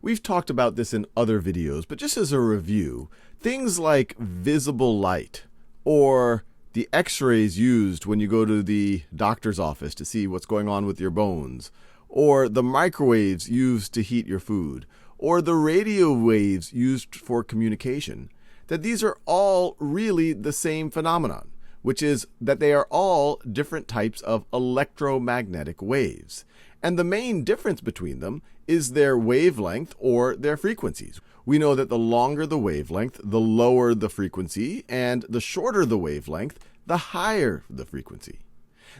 We've talked about this in other videos, but just as a review, things like visible light or the x-rays used when you go to the doctor's office to see what's going on with your bones, or the microwaves used to heat your food, or the radio waves used for communication, that these are all really the same phenomenon, which is that they are all different types of electromagnetic waves. And the main difference between them is their wavelength or their frequencies. We know that the longer the wavelength, the lower the frequency, and the shorter the wavelength, the higher the frequency.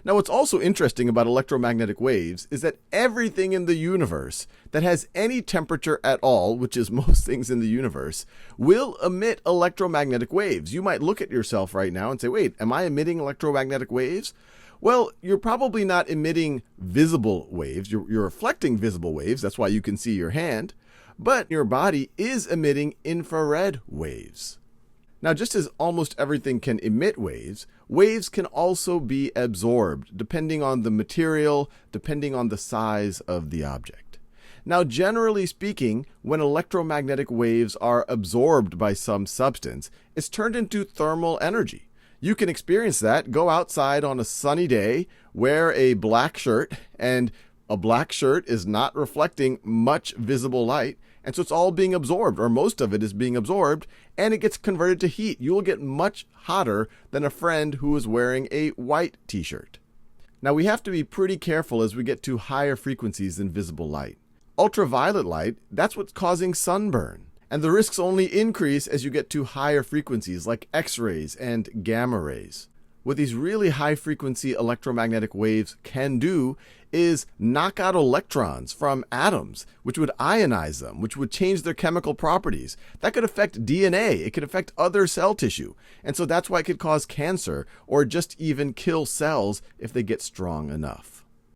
Now, what's also interesting about electromagnetic waves is that everything in the universe that has any temperature at all, which is most things in the universe, will emit electromagnetic waves. You might look at yourself right now and say, wait, am I emitting electromagnetic waves? Well, you're probably not emitting visible waves. You're reflecting visible waves. That's why you can see your hand. But your body is emitting infrared waves. Now, just as almost everything can emit waves, waves can also be absorbed, depending on the material, depending on the size of the object. Now, generally speaking, when electromagnetic waves are absorbed by some substance, it's turned into thermal energy. You can experience that. Go outside on a sunny day, wear a black shirt, and a black shirt is not reflecting much visible light, and so it's all being absorbed, or most of it is being absorbed, and it gets converted to heat. You will get much hotter than a friend who is wearing a white t-shirt. Now, we have to be pretty careful as we get to higher frequencies than visible light. Ultraviolet light, that's what's causing sunburn. And the risks only increase as you get to higher frequencies like X-rays and gamma rays. What these really high-frequency electromagnetic waves can do is knock out electrons from atoms, which would ionize them, which would change their chemical properties. That could affect DNA. It could affect other cell tissue. And so that's why it could cause cancer or just even kill cells if they get strong enough.